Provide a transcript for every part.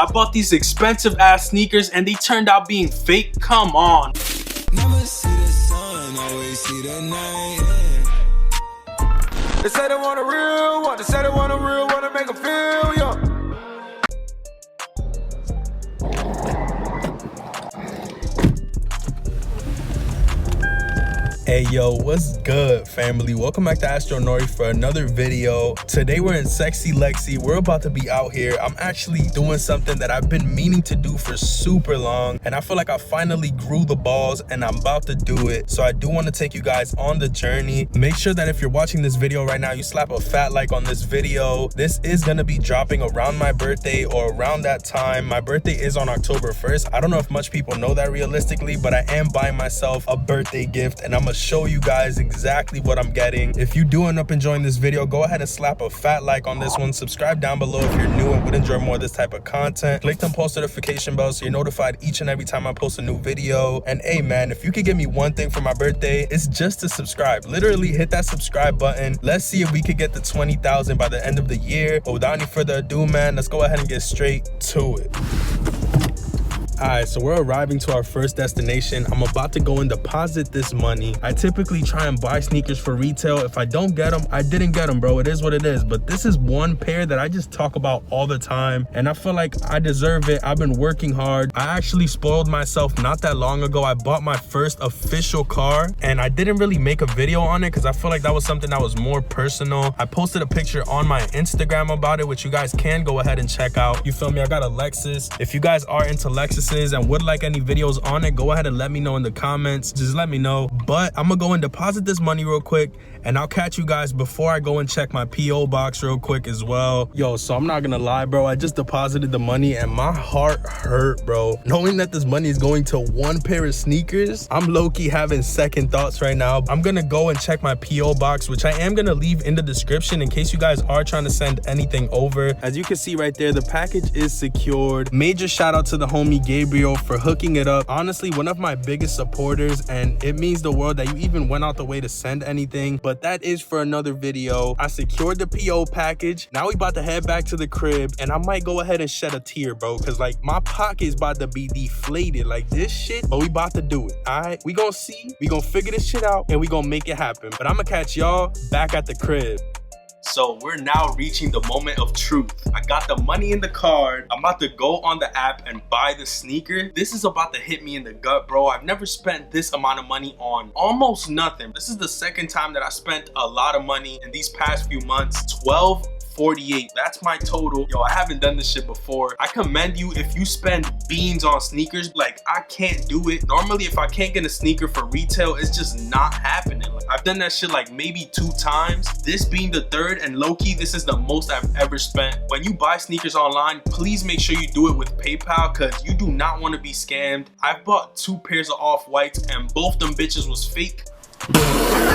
I bought these expensive ass sneakers and they turned out being fake. Come on. Never see the sun, always see the night. They say they want a real one, they say they want a real one to make them feel young. Hey yo, what's good family? Welcome back to Astro Nori for another video. Today we're in Sexy Lexi. We're about to be out here. I'm actually doing something that I've been meaning to do for super long, and I feel like I finally grew the balls and I'm about to do it. So I do want to take you guys on the journey. Make sure that if you're watching this video right now, you slap a fat like on this video. This is gonna be dropping around my birthday or around that time. My birthday is on October 1st. I don't know if much people know that realistically, but I am buying myself a birthday gift and I'm gonna show you guys exactly what I'm getting. If you do end up enjoying this video, go ahead and slap a fat like on this one. Subscribe down below if you're new and would enjoy more of this type of content. Click the post notification bell so you're notified each and every time I post a new video. And hey man, if you could give me one thing for my birthday, it's just to subscribe. Literally hit that subscribe button. Let's see if we could get to 20,000 by the end of the year. But without any further ado, man, let's go ahead and get straight to it. Alright, so we're arriving to our first destination. I'm about to go and deposit this money. I typically try and buy sneakers for retail. If I don't get them, I didn't get them, bro. It is what it is. But this is one pair that I just talk about all the time, and I feel like I deserve it. I've been working hard. I actually spoiled myself not that long ago. I bought my first official car, and I didn't really make a video on it because I feel like that was something that was more personal. I posted a picture on my Instagram about it, which you guys can go ahead and check out. You feel me? I got a Lexus. If you guys are into Lexuses and would like any videos on it, go ahead and let me know in the comments. Just let me know. But I'm gonna go and deposit this money real quick, and I'll catch you guys before I go and check my P.O box real quick as well. Yo, so I'm not gonna lie, bro, I just deposited the money and my heart hurt, bro. Knowing that this money is going to one pair of sneakers, I'm low-key having second thoughts right now. I'm gonna go and check my P.O box, which I am gonna leave in the description in case you guys are trying to send anything over. As you can see right there, the package is secured. Major shout out to the homie Gabriel for hooking it up. Honestly, one of my biggest supporters, and it means the world that you even went out the way to send anything. But that is for another video. I secured the PO package. Now we about to head back to the crib, and I might go ahead and shed a tear, bro, because like my pocket is about to be deflated like this shit, but we about to do it. All right, we gonna see, we gonna figure this shit out, and we gonna make it happen. But I'm gonna catch y'all back at the crib. So we're now reaching the moment of truth. I got the money in the card. I'm about to go on the app and buy the sneaker. This is about to hit me in the gut, bro. I've never spent this amount of money on almost nothing. This is the second time that I spent a lot of money in these past few months. $12.48. That's my total. Yo, I haven't done this shit before. I commend you if you spend beans on sneakers. Like, I can't do it. Normally, if I can't get a sneaker for retail, it's just not happening. Like, I've done that shit like maybe 2 times. This being the third, and low-key, this is the most I've ever spent. When you buy sneakers online, please make sure you do it with PayPal because you do not want to be scammed. I bought 2 pairs of off-whites and both them bitches was fake.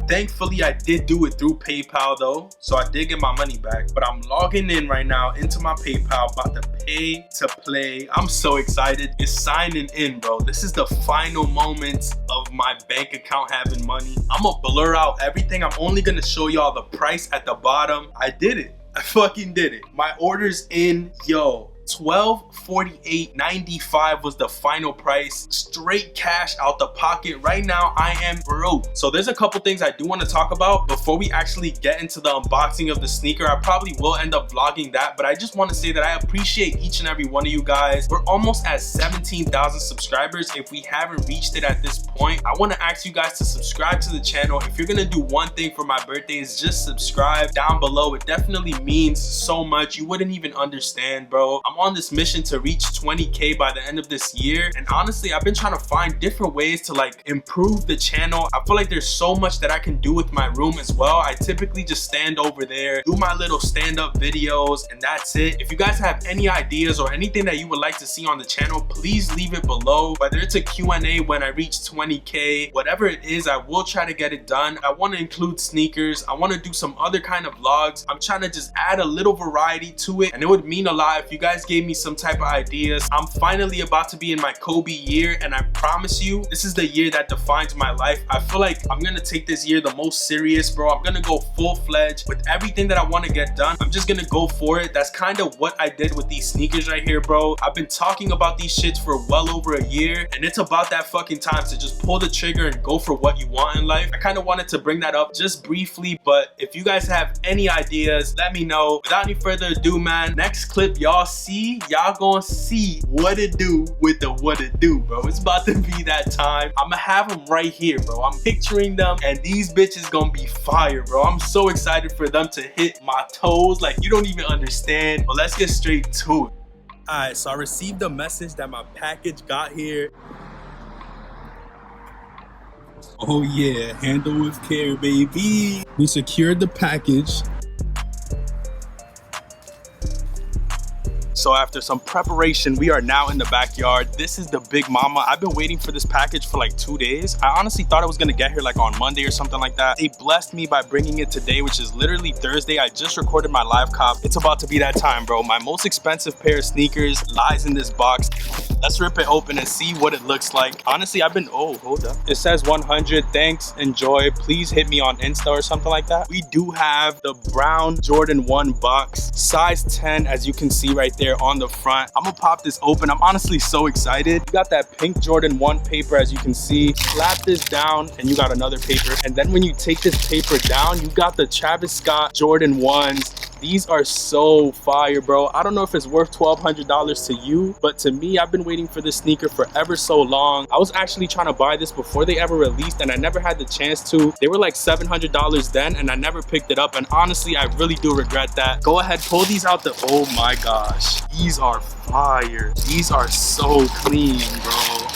Thankfully, I did do it through PayPal though, so I did get my money back. But I'm logging in right now into my PayPal, about to pay to play. I'm so excited. It's signing in, bro. This is the final moments of my bank account having money. I'm gonna blur out everything. I'm only gonna show y'all the price at the bottom. I did it. I fucking did it. My order's in, yo. $12.48.95 was the final price. Straight cash out the pocket. Right now I am broke. So there's a couple things I do want to talk about before we actually get into the unboxing of the sneaker. I probably will end up vlogging that, but I just want to say that I appreciate each and every one of you guys. We're almost at 17,000 subscribers. If we haven't reached it at this point, I want to ask you guys to subscribe to the channel. If you're gonna do one thing for my birthday, is just subscribe down below. It definitely means so much. You wouldn't even understand, bro. I'm on this mission to reach 20K by the end of this year, and honestly I've been trying to find different ways to like improve the channel. I feel like there's so much that I can do with my room as well. I typically just stand over there, do my little stand-up videos, and that's it. If you guys have any ideas or anything that you would like to see on the channel, please leave it below. Whether it's a Q&A when I reach 20K, whatever it is, I will try to get it done. I want to include sneakers. I want to do some other kind of vlogs. I'm trying to just add a little variety to it, and it would mean a lot if you guys gave me some type of ideas. I'm finally about to be in my Kobe year, and I promise you, this is the year that defines my life. I feel like I'm gonna take this year the most serious, bro. I'm gonna go full-fledged with everything that I want to get done. I'm just gonna go for it. That's kind of what I did with these sneakers right here, bro. I've been talking about these shits for well over a year, and it's about that fucking time to just pull the trigger and go for what you want in life. I kind of wanted to bring that up just briefly, but if you guys have any ideas, let me know. Without any further ado, man, next clip y'all gonna see what it do with the what it do, bro. It's about to be that time. I'ma have them right here, bro. I'm picturing them, and these bitches gonna be fire, bro. I'm so excited for them to hit my toes like you don't even understand. But let's get straight to it. Alright, so I received a message that my package got here. Oh yeah, handle with care, baby. We secured the package. So after some preparation, we are now in the backyard. This is the Big Mama. I've been waiting for this package for like 2 days. I honestly thought it was gonna get here like on Monday or something like that. They blessed me by bringing it today, which is literally Thursday. I just recorded my live cop. It's about to be that time, bro. My most expensive pair of sneakers lies in this box. Let's rip it open and see what it looks like. Honestly, oh, hold up. It says 100, thanks, enjoy. Please hit me on Insta or something like that. We do have the brown Jordan 1 box, size 10, as you can see right there on the front. I'm gonna pop this open. I'm honestly so excited. You got that pink Jordan 1 paper, as you can see. Slap this down and you got another paper. And then when you take this paper down, you got the Travis Scott Jordan 1s. These are so fire, bro. I don't know if it's worth $1,200 to you, but to me, I've been waiting for this sneaker for ever so long. I was actually trying to buy this before they ever released, and I never had the chance to. They were like $700 then, and I never picked it up, and honestly, I really do regret that. Go ahead, pull these out oh my gosh. These are fire. These are so clean, bro.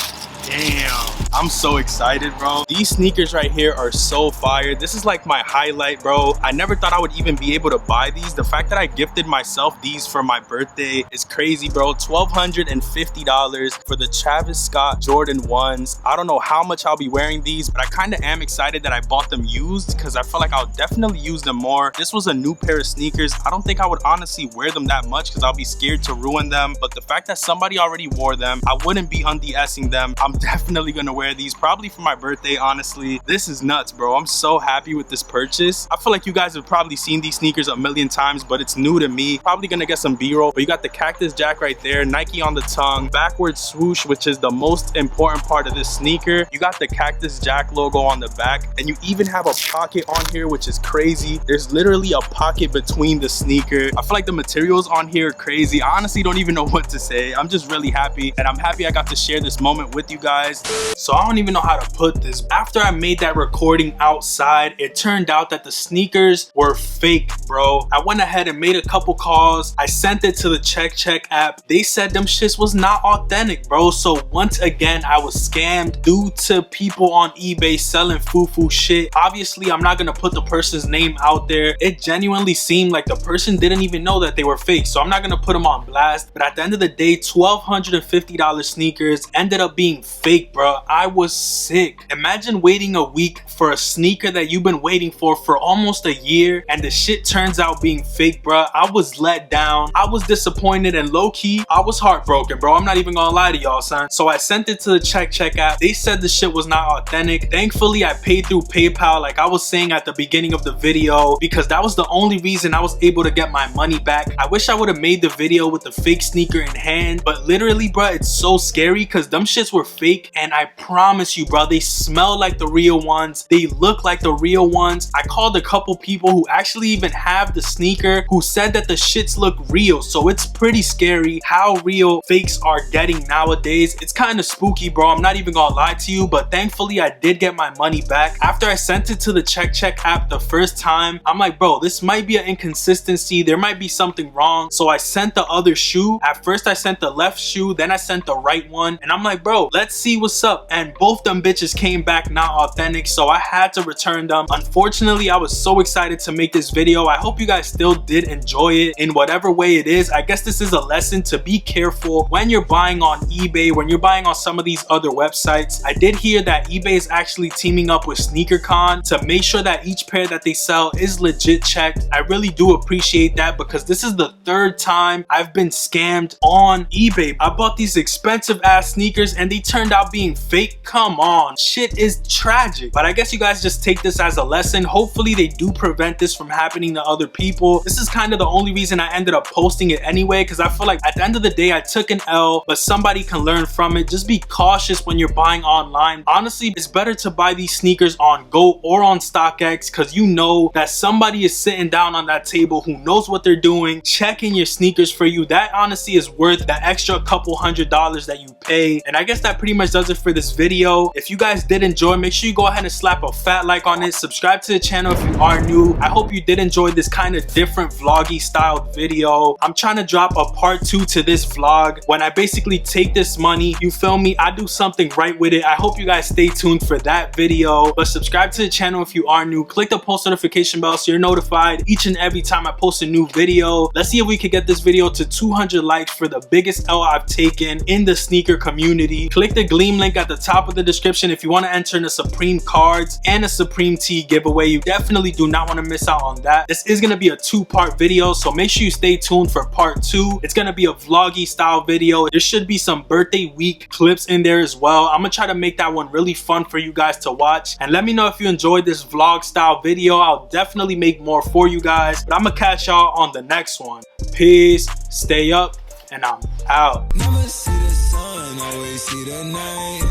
Damn, I'm so excited, bro. These sneakers right here are so fire. This is like my highlight, bro. I never thought I would even be able to buy these. The fact that I gifted myself these for my birthday is crazy, bro. $1,250 for the Travis Scott Jordan 1s. I don't know how much I'll be wearing these, but I kind of am excited that I bought them used because I feel like I'll definitely use them more. This was a new pair of sneakers. I don't think I would honestly wear them that much because I'll be scared to ruin them, but the fact that somebody already wore them, I wouldn't be undressing them. I'm definitely gonna wear these probably for my birthday. Honestly, this is nuts, bro. I'm so happy with this purchase. I feel like you guys have probably seen these sneakers a million times, but it's new to me. Probably gonna get some b-roll. But you got the Cactus Jack right there, Nike on the tongue, backward swoosh, which is the most important part of this sneaker. You got the Cactus Jack logo on the back, and you even have a pocket on here, which is crazy. There's literally a pocket between the sneaker. I feel like the materials on here are crazy. I honestly don't even know what to say. I'm just really happy, and I'm happy I got to share this moment with you guys. So I don't even know how to put this. After I made that recording outside, it turned out that the sneakers were fake, bro. I went ahead and made a couple calls. I sent it to the Check app. They said them shits was not authentic, bro. So once again, I was scammed due to people on eBay selling foo-foo shit. Obviously, I'm not gonna put the person's name out there. It genuinely seemed like the person didn't even know that they were fake, so I'm not gonna put them on blast. But at the end of the day, $1,250 sneakers ended up being fake, bro. I was sick. Imagine waiting a week for a sneaker that you've been waiting for almost a year, and the shit turns out being fake, bro. I was let down. I was disappointed, and low-key, I was heartbroken, bro. I'm not even gonna lie to y'all, son. So I sent it to the Check app. They said the shit was not authentic. Thankfully, I paid through PayPal, like I was saying at the beginning of the video, because that was the only reason I was able to get my money back. I wish I would have made the video with the fake sneaker in hand, but literally, bro, it's so scary because them shits were fake, and I promise you, bro, they smell like the real ones. They look like the real ones. I called a couple people who actually even have the sneaker who said that the shits look real, so it's pretty scary how real fakes are getting nowadays. It's kind of spooky, bro. I'm not even gonna lie to you, but thankfully I did get my money back. After I sent it to the Check app the first time, I'm like, bro, this might be an inconsistency. There might be something wrong. So I sent the other shoe. At first I sent the left shoe, then I sent the right one, and I'm like, bro, let's see what's up, and both them bitches came back not authentic, so I had to return them. Unfortunately, I was so excited to make this video. I hope you guys still did enjoy it in whatever way it is. I guess this is a lesson to be careful when you're buying on eBay, when you're buying on some of these other websites. I did hear that eBay is actually teaming up with SneakerCon to make sure that each pair that they sell is legit checked. I really do appreciate that because this is the third time I've been scammed on eBay. I bought these expensive ass sneakers and they turned out being fake. Come on, shit is tragic. But I guess you guys just take this as a lesson. Hopefully they do prevent this from happening to other people. This is kind of the only reason I ended up posting it anyway, because I feel like at the end of the day I took an L, but somebody can learn from it. Just be cautious when you're buying online. Honestly, it's better to buy these sneakers on Go or on StockX, because you know that somebody is sitting down on that table who knows what they're doing, checking your sneakers for you. That honestly is worth the extra couple $100s that you pay. And I guess that pretty much does it for this video. If you guys did enjoy, make sure you go ahead and slap a fat like on it. Subscribe to the channel if you are new. I hope you did enjoy this kind of different vloggy styled video. I'm trying to drop a part 2 to this vlog when I basically take this money, you feel me, I do something right with it. I hope you guys stay tuned for that video. But subscribe to the channel if you are new. Click the post notification bell so you're notified each and every time I post a new video. Let's see if we could get this video to 200 likes for the biggest L I've taken in the sneaker community. Click the Gleam link at the top of the description if you want to enter in a Supreme cards and a Supreme tee giveaway. You definitely do not want to miss out on that. This is going to be a 2-part video, so make sure you stay tuned for part 2. It's going to be a vloggy style video. There should be some birthday week clips in there as well. I'm going to try to make that one really fun for you guys to watch. And let me know if you enjoyed this vlog style video. I'll definitely make more for you guys. But I'm going to catch y'all on the next one. Peace, stay up, and I'm out. Never see the sun, always see the night.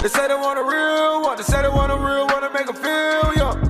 They say they want a real one, they say they want a real one to make them feel, yeah.